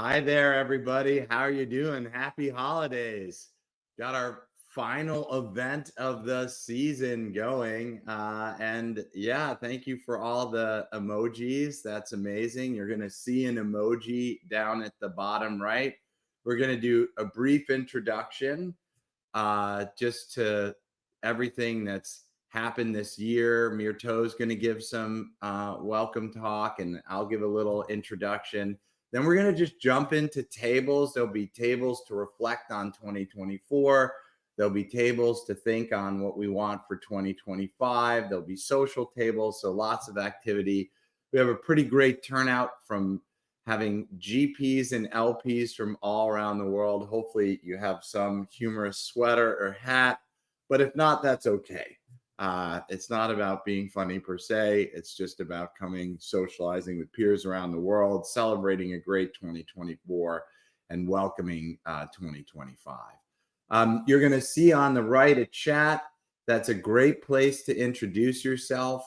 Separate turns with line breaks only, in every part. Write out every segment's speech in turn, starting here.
Hi there, everybody. How are you doing? Happy holidays. Got our final event of the season going. And yeah, thank you for all the emojis. That's amazing. You're going to see an emoji down at the bottom right. We're going to do a brief introduction just to everything that's happened this year. Mirto's going to give some welcome talk, and I'll give a little introduction. Then we're going to just jump into tables. There'll be tables to reflect on 2024. There'll be tables to think on what we want for 2025. There'll be social tables, so lots of activity. We have a pretty great turnout from having GPs and LPs from all around the world. Hopefully you have some humorous sweater or hat, but if not, that's okay. It's not about being funny per se. It's just about coming, socializing with peers around the world, celebrating a great 2024 and welcoming 2025. You're going to see on the right a chat. That's a great place to introduce yourself.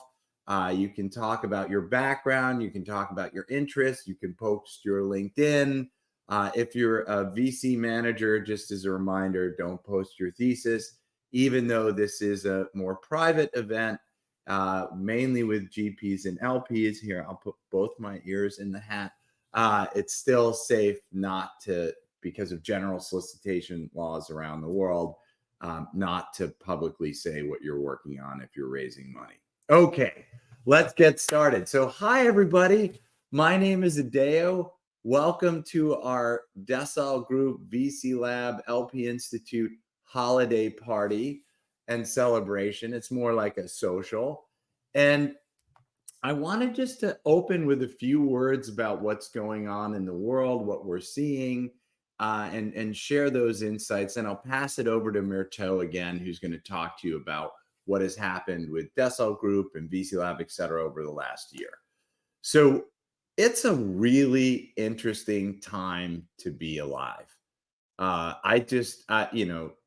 You can talk about your background. You can talk about your interests. You can post your LinkedIn. If you're a VC manager, just as a reminder, don't post your thesis, even though this is a more private event, mainly with GPs and LPs. Here, I'll put both my ears in the hat. It's still safe not to, because of general solicitation laws around the world, not to publicly say what you're working on if you're raising money. Okay, let's get started. So hi, everybody. My name is Adeo. Welcome to our Decile Group VC Lab LP Institute holiday party and celebration. It's more like a social. And I wanted just to open with a few words about what's going on in the world, what we're seeing, and share those insights. And I'll pass it over to Mirto again, who's going to talk to you about what has happened with Decile Group and VC Lab, et cetera, over the last year. So it's a really interesting time to be alive.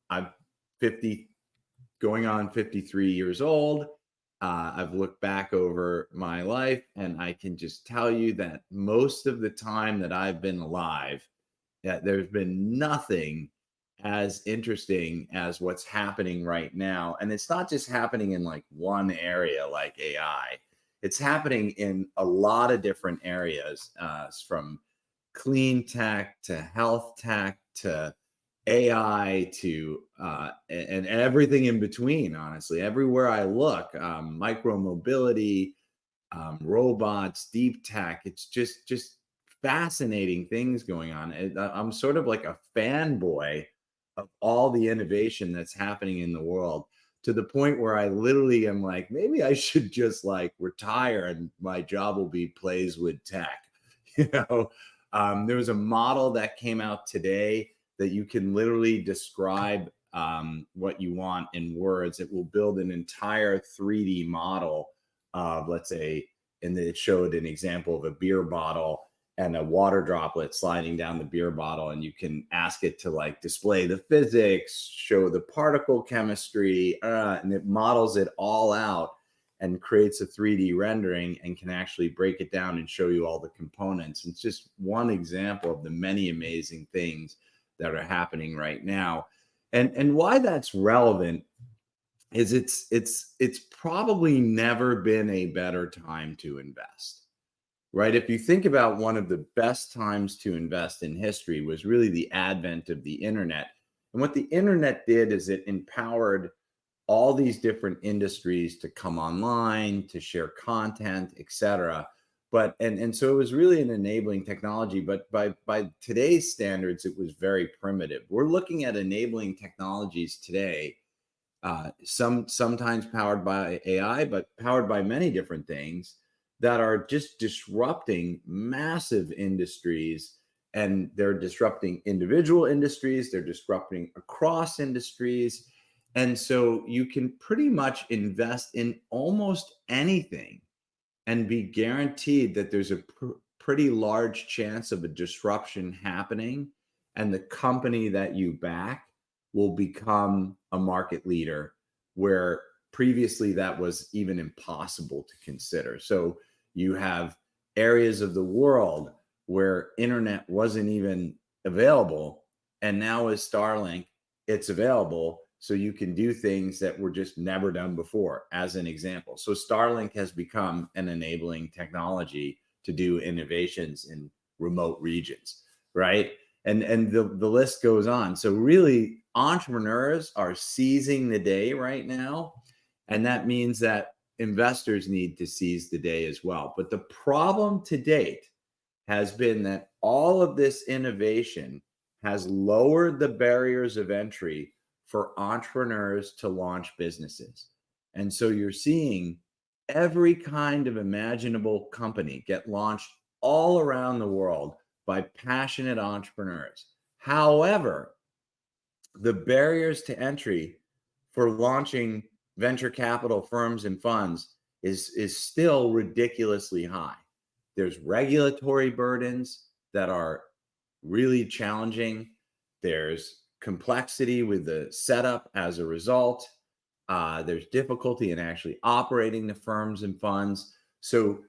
I'm 50, going on 53 years old. I've looked back over my life, and I can just tell you that most of the time that I've been alive, that there's been nothing as interesting as what's happening right now. And it's not just happening in like one area like AI. It's happening in a lot of different areas, from clean tech to health tech to AI to and everything in between. Honestly, everywhere I look, micro mobility, robots, deep tech. It's just fascinating things going on. I'm sort of like a fanboy of all the innovation that's happening in the world, to the point where I literally am like, maybe I should just like retire and my job will be plays with tech. You know, there was a model that came out today that you can literally describe what you want in words. It will build an entire 3D model of, let's say, and it showed an example of a beer bottle and a water droplet sliding down the beer bottle, and you can ask it to like display the physics, show the particle chemistry, and it models it all out and creates a 3D rendering and can actually break it down and show you all the components. It's just one example of the many amazing things that are happening right now. And why that's relevant is it's probably never been a better time to invest. Right? If you think about, one of the best times to invest in history was really the advent of the internet. And what the internet did is it empowered all these different industries to come online, to share content, et cetera. And so it was really an enabling technology, but by today's standards, it was very primitive. We're looking at enabling technologies today, sometimes powered by AI, but powered by many different things that are just disrupting massive industries. And they're disrupting individual industries, they're disrupting across industries. And so you can pretty much invest in almost anything and be guaranteed that there's a pretty large chance of a disruption happening, and the company that you back will become a market leader, where previously that was even impossible to consider. So you have areas of the world where internet wasn't even available. And now with Starlink, it's available. So you can do things that were just never done before, as an example. So Starlink has become an enabling technology to do innovations in remote regions, right? And the list goes on. So really, entrepreneurs are seizing the day right now. And that means that investors need to seize the day as well. But the problem to date has been that all of this innovation has lowered the barriers of entry for entrepreneurs to launch businesses. And so you're seeing every kind of imaginable company get launched all around the world by passionate entrepreneurs. However, the barriers to entry for launching venture capital firms and funds is still ridiculously high. There's regulatory burdens that are really challenging. There's complexity with the setup as a result. There's difficulty in actually operating the firms and funds. So,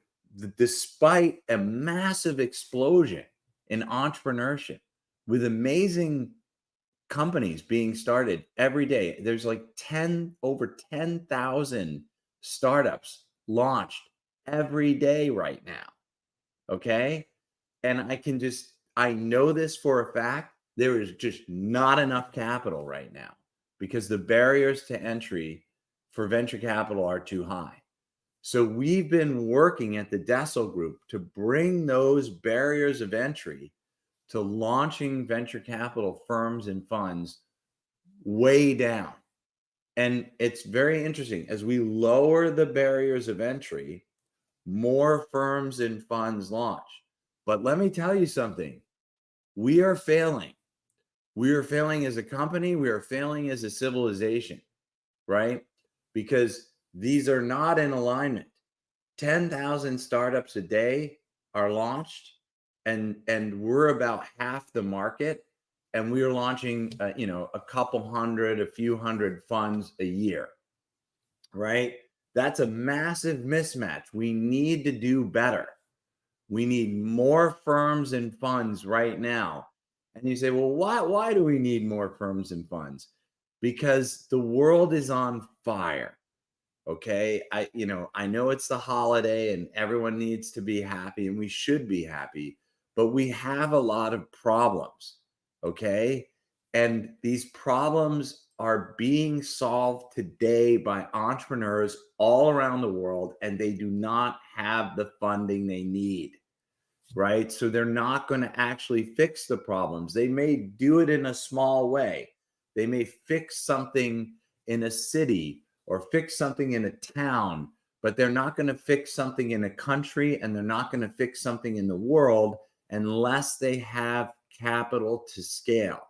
despite a massive explosion in entrepreneurship with amazing companies being started every day. There's like over 10,000 startups launched every day right now. Okay. And I know this for a fact. There is just not enough capital right now because the barriers to entry for venture capital are too high. So we've been working at the Dessel Group to bring those barriers of entry to launching venture capital firms and funds way down. And it's very interesting. As we lower the barriers of entry, more firms and funds launch. But let me tell you something. We are failing. We are failing as a company. We are failing as a civilization, right? Because these are not in alignment. 10,000 startups a day are launched, and we're about half the market, and we are launching a couple hundred, a few hundred funds a year, right? That's a massive mismatch. We need to do better. We need more firms and funds right now. And you say, well, why do we need more firms and funds? Because the world is on fire. Okay. I know it's the holiday and everyone needs to be happy and we should be happy, but we have a lot of problems. Okay. And these problems are being solved today by entrepreneurs all around the world, and they do not have the funding they need. Right. So they're not going to actually fix the problems. They may do it in a small way. They may fix something in a city or fix something in a town, but they're not going to fix something in a country, and they're not going to fix something in the world unless they have capital to scale.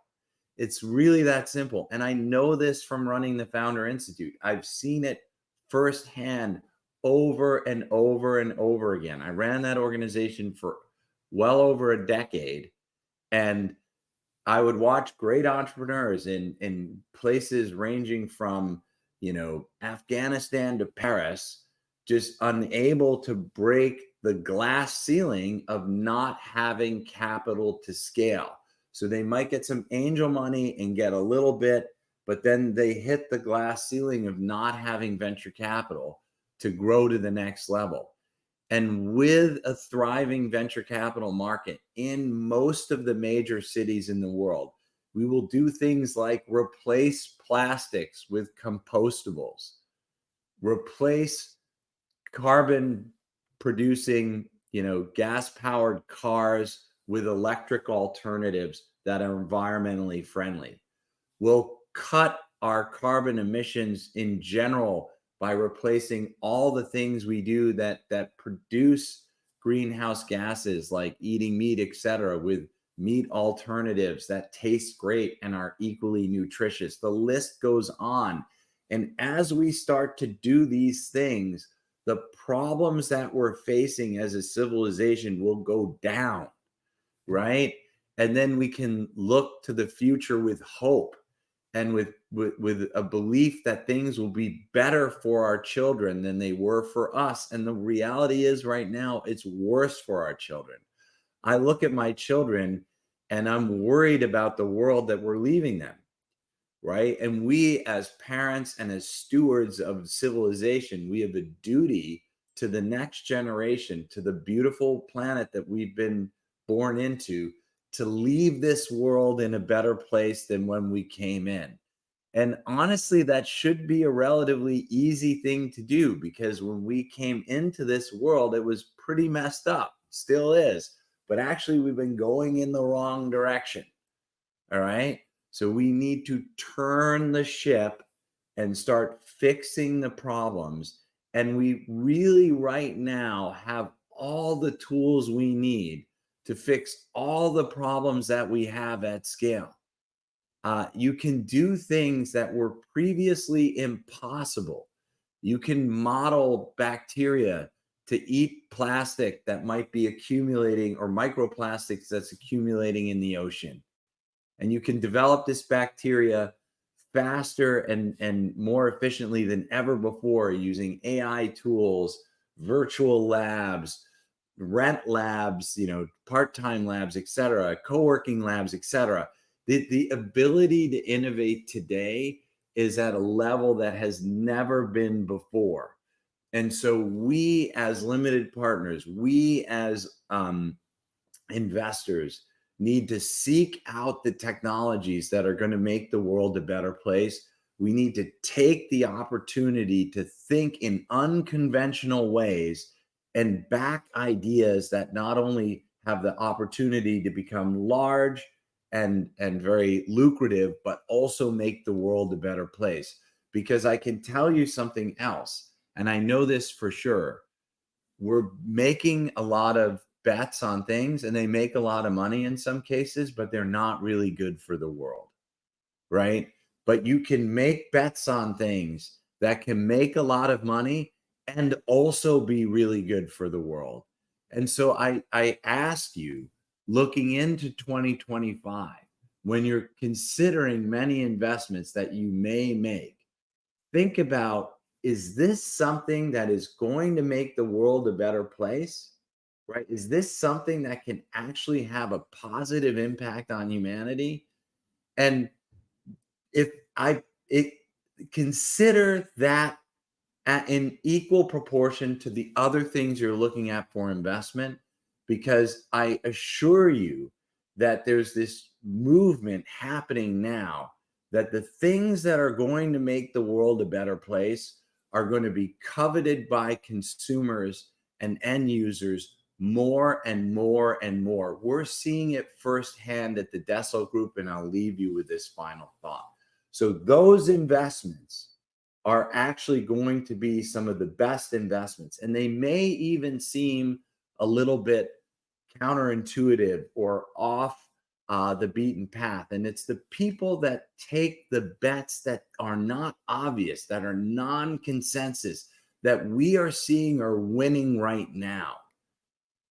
It's really that simple. And I know this from running the Founder Institute. I've seen it firsthand over and over and over again. I ran that organization for well over a decade, and I would watch great entrepreneurs in places ranging from, Afghanistan to Paris, just unable to break the glass ceiling of not having capital to scale. So they might get some angel money and get a little bit, but then they hit the glass ceiling of not having venture capital to grow to the next level. And with a thriving venture capital market in most of the major cities in the world, we will do things like replace plastics with compostables, replace carbon producing, gas powered cars with electric alternatives that are environmentally friendly. We'll cut our carbon emissions in general by replacing all the things we do that produce greenhouse gases, like eating meat, etc., with meat alternatives that taste great and are equally nutritious. The list goes on. And as we start to do these things, the problems that we're facing as a civilization will go down, right? And then we can look to the future with hope and with a belief that things will be better for our children than they were for us. And the reality is right now, it's worse for our children. I look at my children and I'm worried about the world that we're leaving them, right? And we, as parents and as stewards of civilization, we have a duty to the next generation, to the beautiful planet that we've been born into, to leave this world in a better place than when we came in. And honestly, that should be a relatively easy thing to do, because when we came into this world, it was pretty messed up, still is. But actually, we've been going in the wrong direction. All right. So we need to turn the ship and start fixing the problems. And we really, right now, have all the tools we need to fix all the problems that we have at scale. You can do things that were previously impossible. You can model bacteria to eat plastic that might be accumulating, or microplastics that's accumulating in the ocean. And you can develop this bacteria faster and more efficiently than ever before using AI tools, virtual labs, rent labs, part-time labs, et cetera, co-working labs, et cetera. The ability to innovate today is at a level that has never been before. And so we, as limited partners, we as investors, need to seek out the technologies that are going to make the world a better place. We need to take the opportunity to think in unconventional ways and back ideas that not only have the opportunity to become large and very lucrative, but also make the world a better place. Because I can tell you something else, and I know this for sure. We're making a lot of bets on things, and they make a lot of money in some cases, but they're not really good for the world, right? But you can make bets on things that can make a lot of money and also be really good for the world. And so I ask you, looking into 2025, when you're considering many investments that you may make, think about, is this something that is going to make the world a better place? Right? Is this something that can actually have a positive impact on humanity? And if I it consider that in equal proportion to the other things you're looking at for investment, because I assure you that there's this movement happening now that the things that are going to make the world a better place are going to be coveted by consumers and end users more and more and more. We're seeing it firsthand at the Dessel Group, and I'll leave you with this final thought. So those investments are actually going to be some of the best investments. And they may even seem a little bit counterintuitive or off the beaten path. And it's the people that take the bets that are not obvious, that are non consensus, that we are seeing are winning right now.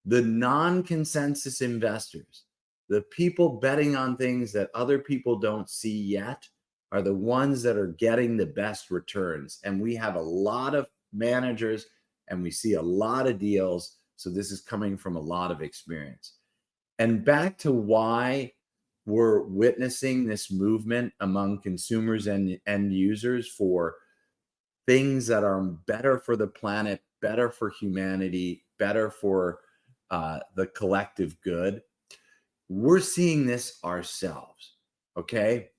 The non consensus investors, the people betting on things that other people don't see yet, are the ones that are getting the best returns. And we have a lot of managers and we see a lot of deals. So this is coming from a lot of experience. And back to why we're witnessing this movement among consumers and end users for things that are better for the planet, better for humanity, better for the collective good. We're seeing this ourselves. Okay.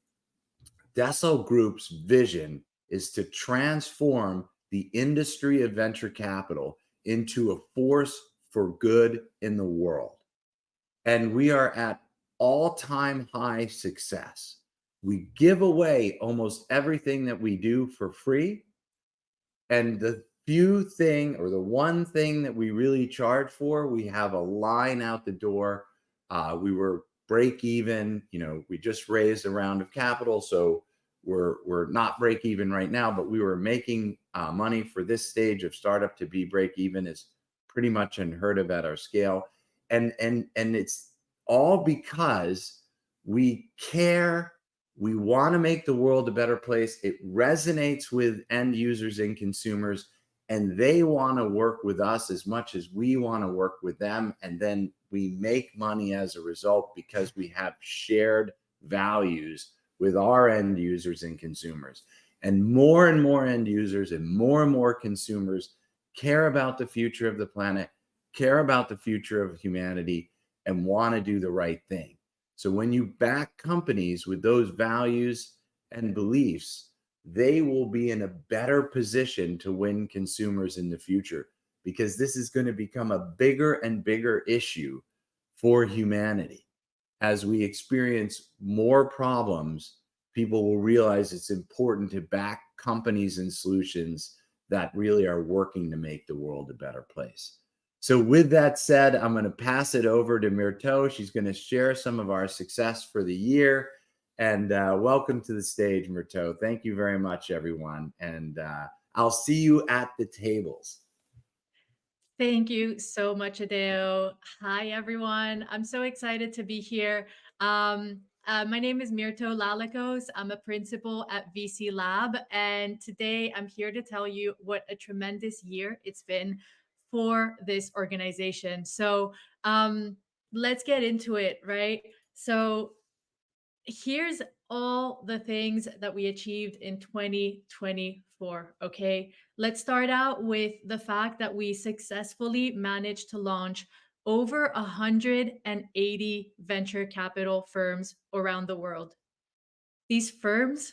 Dessel Group's vision is to transform the industry of venture capital into a force for good in the world. And we are at all-time high success. We give away almost everything that we do for free. And the one thing that we really charge for, we have a line out the door. We were break even. We just raised a round of capital, so we're not break even right now, but we were making money for this stage of startup. To be break even is pretty much unheard of at our scale, and it's all because we care. We want to make the world a better place. It resonates with end users and consumers, and they want to work with us as much as we want to work with them. And then we make money as a result because we have shared values with our end users and consumers. And more end users and more consumers care about the future of the planet, care about the future of humanity, and want to do the right thing. So when you back companies with those values and beliefs, they will be in a better position to win consumers in the future, because this is going to become a bigger and bigger issue for humanity. As we experience more problems, people will realize it's important to back companies and solutions that really are working to make the world a better place. So, with that said, I'm going to pass it over to Myrto. She's going to share some of our success for the year. And welcome to the stage, Myrto. Thank you very much, everyone. And I'll see you at the tables.
Thank you so much, Adeo. Hi, everyone. I'm so excited to be here. My name is Myrto Lalakos. I'm a principal at VC Lab. And today I'm here to tell you what a tremendous year it's been for this organization. So let's get into it, right? So here's all the things that we achieved in 2024. Okay. Let's start out with the fact that we successfully managed to launch over 180 venture capital firms around the world. These firms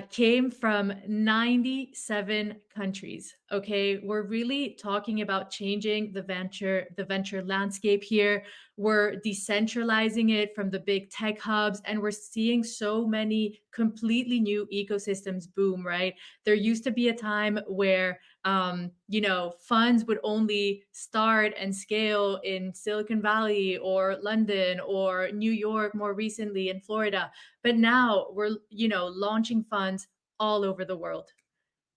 came from 97 countries. Okay, we're really talking about changing the venture landscape here. We're decentralizing it from the big tech hubs, and we're seeing so many completely new ecosystems boom. Right, there used to be a time where funds would only start and scale in Silicon Valley or London or New York, more recently in Florida. But now we're, launching funds all over the world.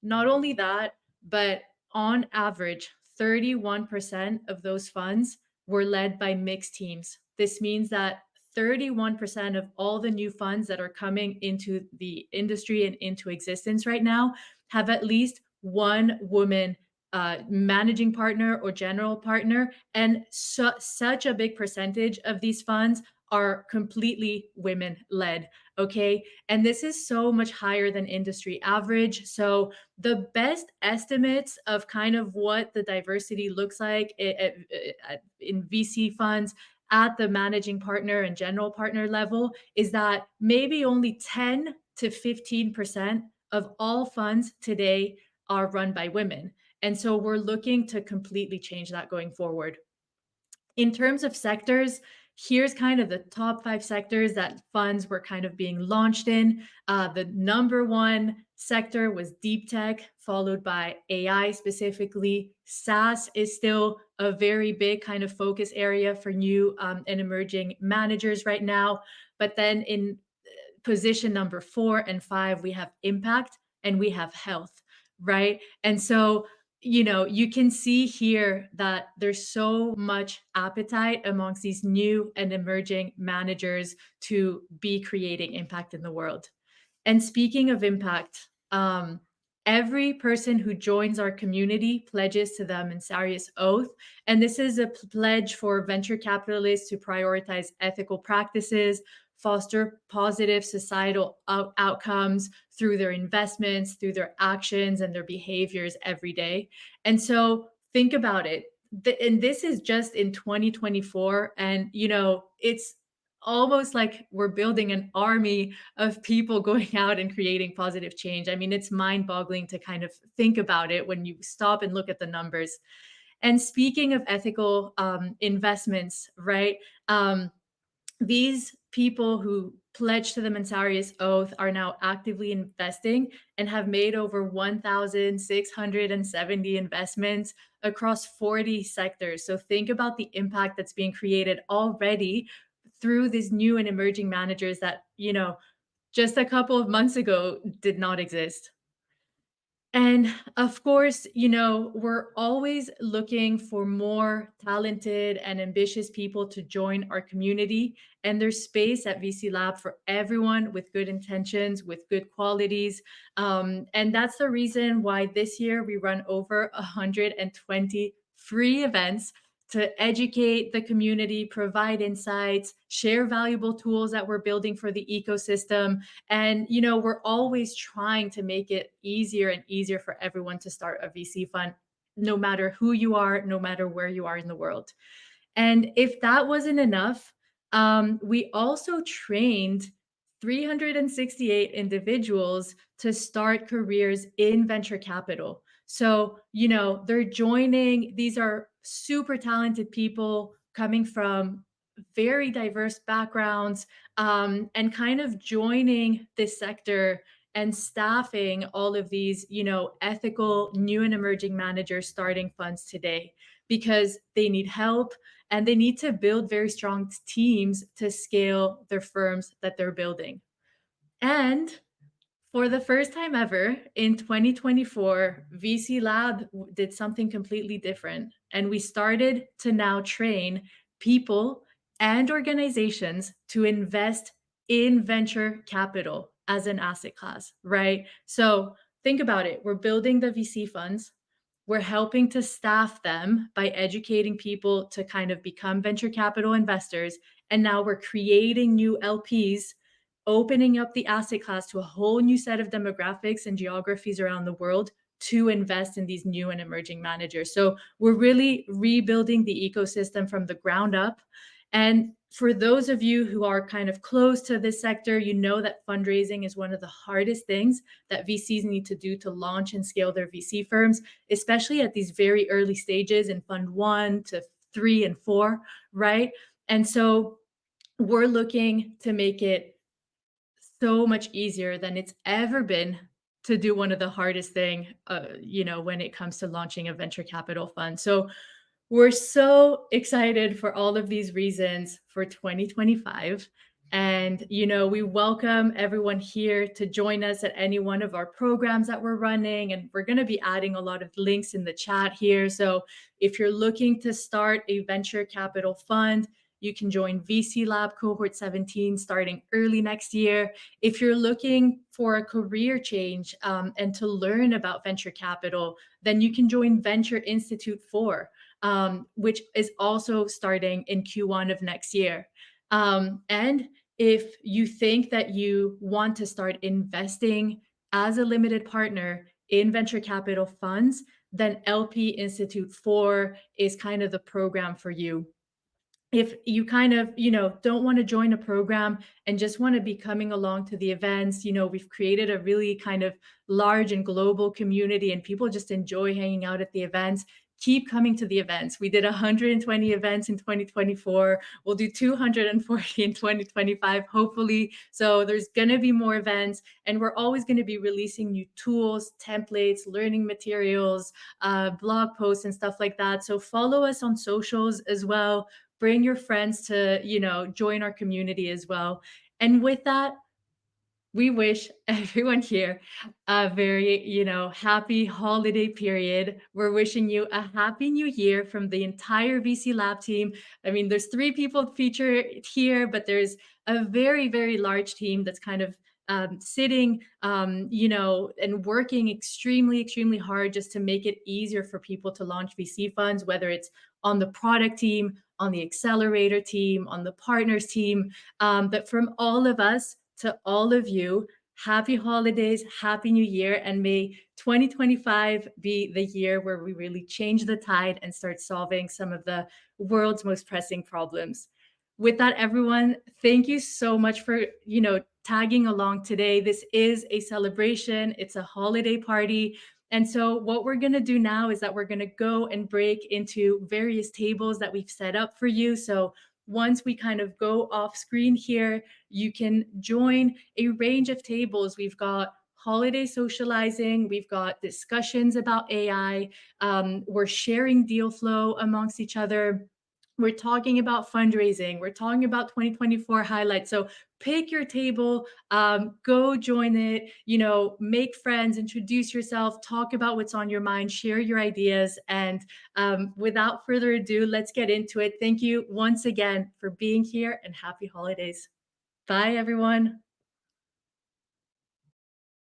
Not only that, but on average, 31% of those funds were led by mixed teams. This means that 31% of all the new funds that are coming into the industry and into existence right now have at least one woman managing partner or general partner. And such a big percentage of these funds are completely women led. Okay. And this is so much higher than industry average. So, the best estimates of kind of what the diversity looks like in VC funds at the managing partner and general partner level is that maybe only 10 to 15% of all funds today are run by women. And so we're looking to completely change that going forward. In terms of sectors, here's kind of the top 5 sectors that funds were kind of being launched in. The number one sector was deep tech, followed by AI specifically. SaaS is still a very big kind of focus area for new and emerging managers right now. But then in position number 4 and 5, we have impact and we have health, right? And so, you can see here that there's so much appetite amongst these new and emerging managers to be creating impact in the world. And speaking of impact, every person who joins our community pledges to them in Sarius Oath. And this is a pledge for venture capitalists to prioritize ethical practices, foster positive societal outcomes through their investments, through their actions and their behaviors every day. And so think about it. And this is just in 2024. And, it's almost like we're building an army of people going out and creating positive change. I mean, it's mind boggling to kind of think about it when you stop and look at the numbers. And speaking of ethical investments, right? These people who pledged to the Mensarius Oath are now actively investing and have made over 1,670 investments across 40 sectors. So think about the impact that's being created already through these new and emerging managers that, just a couple of months ago did not exist. And of course, we're always looking for more talented and ambitious people to join our community. And there's space at VC Lab for everyone with good intentions, with good qualities. And that's the reason why this year we run over 120 free events to educate the community, provide insights, share valuable tools that we're building for the ecosystem. And, we're always trying to make it easier and easier for everyone to start a VC fund, no matter who you are, no matter where you are in the world. And if that wasn't enough, we also trained 368 individuals to start careers in venture capital. So, they're joining, these are super talented people coming from very diverse backgrounds, and kind of joining this sector and staffing all of these, ethical new and emerging managers starting funds today because they need help and they need to build very strong teams to scale their firms that they're building. And for the first time ever in 2024, VC Lab did something completely different. And we started to now train people and organizations to invest in venture capital as an asset class, right? So think about it. We're building the VC funds, we're helping to staff them by educating people to kind of become venture capital investors. And now we're creating new LPs, opening up the asset class to a whole new set of demographics and geographies around the world to invest in these new and emerging managers. So we're really rebuilding the ecosystem from the ground up. And for those of you who are kind of close to this sector, you know that fundraising is one of the hardest things that VCs need to do to launch and scale their VC firms, especially at these very early stages in fund 1 to 3 and 4, right? And so we're looking to make it so much easier than it's ever been to do one of the hardest thing, when it comes to launching a venture capital fund. So we're so excited for all of these reasons for 2025. And, we welcome everyone here to join us at any one of our programs that we're running. And we're going to be adding a lot of links in the chat here. So if you're looking to start a venture capital fund, you can join VC Lab Cohort 17 starting early next year. If you're looking for a career change, and to learn about venture capital, then you can join Venture Institute 4, which is also starting in Q1 of next year. And if you think that you want to start investing as a limited partner in venture capital funds, then LP Institute 4 is kind of the program for you. If you kind of, don't want to join a program and just want to be coming along to the events, we've created a really kind of large and global community and people just enjoy hanging out at the events. Keep coming to the events. We did 120 events in 2024. We'll do 240 in 2025, hopefully. So there's going to be more events, and we're always going to be releasing new tools, templates, learning materials, blog posts, and stuff like that. So follow us on socials as well. Bring your friends to, join our community as well. And with that, we wish everyone here a very, happy holiday period. We're wishing you a happy new year from the entire VC Lab team. I mean, there's 3 people featured here, but there's a very, very large team that's kind of sitting, and working extremely, extremely hard just to make it easier for people to launch VC funds, whether it's on the product team, on the accelerator team, on the partners team. But from all of us, to all of you, happy holidays, happy new year, and may 2025 be the year where we really change the tide and start solving some of the world's most pressing problems. With that, everyone, thank you so much for, tagging along today. This is a celebration, it's a holiday party. And so, what we're going to do now is that we're going to go and break into various tables that we've set up for you. So, once we kind of go off screen here, you can join a range of tables. We've got holiday socializing, we've got discussions about AI, we're sharing deal flow amongst each other. We're talking about fundraising. We're talking about 2024 highlights. So pick your table, go join it, make friends, introduce yourself, talk about what's on your mind, share your ideas. And without further ado, let's get into it. Thank you once again for being here and happy holidays. Bye, everyone.